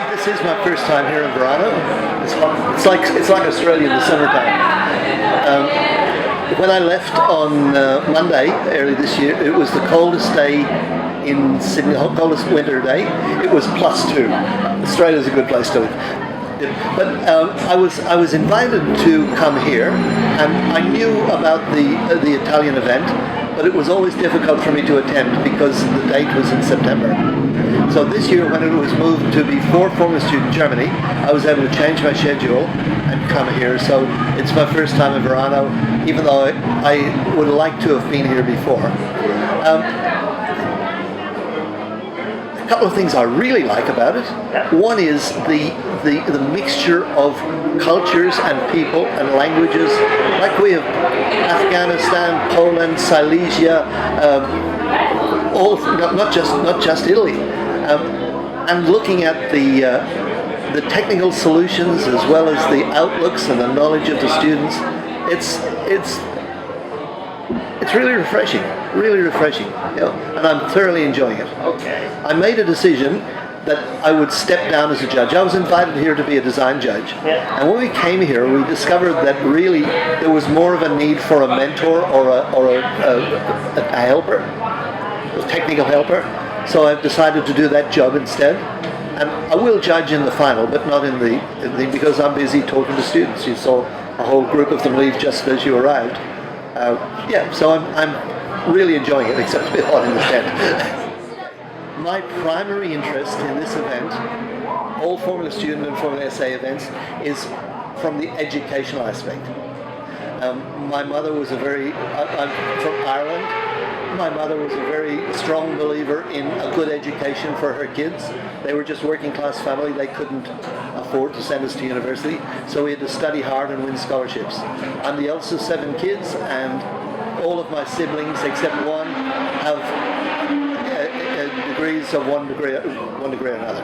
This is my first time here in Varano. It's like Australia in the summertime. When I left on Monday early this year, it was the coldest day in Sydney, the coldest winter day. It was +2. Australia is a good place to live. But I was invited to come here, and I knew about the Italian event, but it was always difficult for me to attend because the date was in September. So this year, when it was moved to before Formula Student Germany, I was able to change my schedule and come here. So it's my first time in Varano, even though I would like to have been here before. A couple of things I really like about it. One is the mixture of cultures and people and languages. Like we have Afghanistan, Poland, Silesia, all not just Italy. And looking at the technical solutions as well as the outlooks and the knowledge of the students, it's really refreshing, and I'm thoroughly enjoying it. Okay. I made a decision that I would step down as a judge. I was invited here to be a design judge, and when we came here, we discovered that really there was more of a need for a mentor or a helper, a technical helper. So I've decided to do that job instead, and I will judge in the final, but not in the because I'm busy talking to students. You saw a whole group of them leave just as you arrived. So I'm really enjoying it, except a bit hot in the tent. My primary interest in this event, all Formula Student and Formula SAE events, is from the educational aspect. My mother was I'm from Ireland. My mother was a very strong believer in a good education for her kids. They were just working class family. They couldn't afford to send us to university, so we had to study hard and win scholarships. I'm the eldest of 7 kids, and all of my siblings except one have degrees of one degree or another.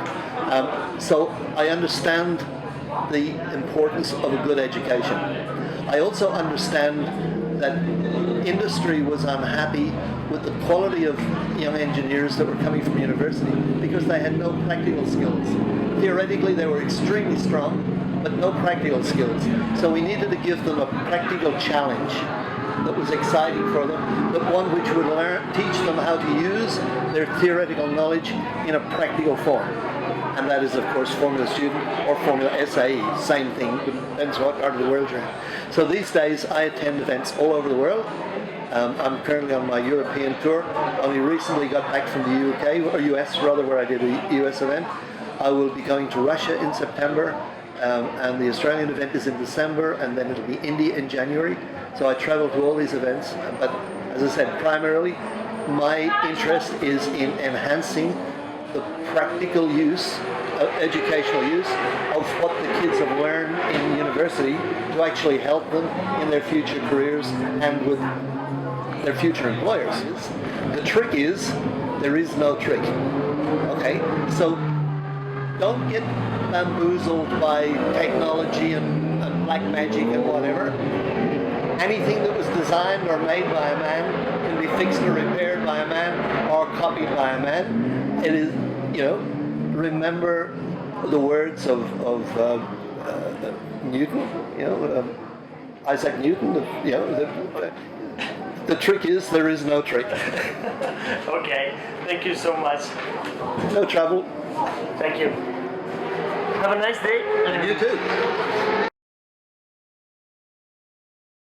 So I understand the importance of a good education. I also understand that industry was unhappy with the quality of young engineers that were coming from university because they had no practical skills. Theoretically, they were extremely strong, but no practical skills. So we needed to give them a practical challenge that was exciting for them, but one which would teach them how to use their theoretical knowledge in a practical form. And that is, of course, Formula Student or Formula SAE, same thing, depends what part of the world you're in. So these days I attend events all over the world. I'm currently on my European tour. Only recently got back from the UK, or US rather, where I did a US event. I will be going to Russia in September, and the Australian event is in December, and then it'll be India in January. So I travel to all these events, but as I said, primarily my interest is in enhancing the practical use, educational use of what the kids have learned in university to actually help them in their future careers and with their future employers. The trick is, there is no trick. Okay, so don't get bamboozled by technology and black magic and whatever. Anything that was designed or made by a man can be fixed or repaired by a man or copied by a man. It is, remember the words of Newton, Isaac Newton, the trick is there is no trick. Okay, thank you so much. No trouble. Thank you. Have a nice day. And you too.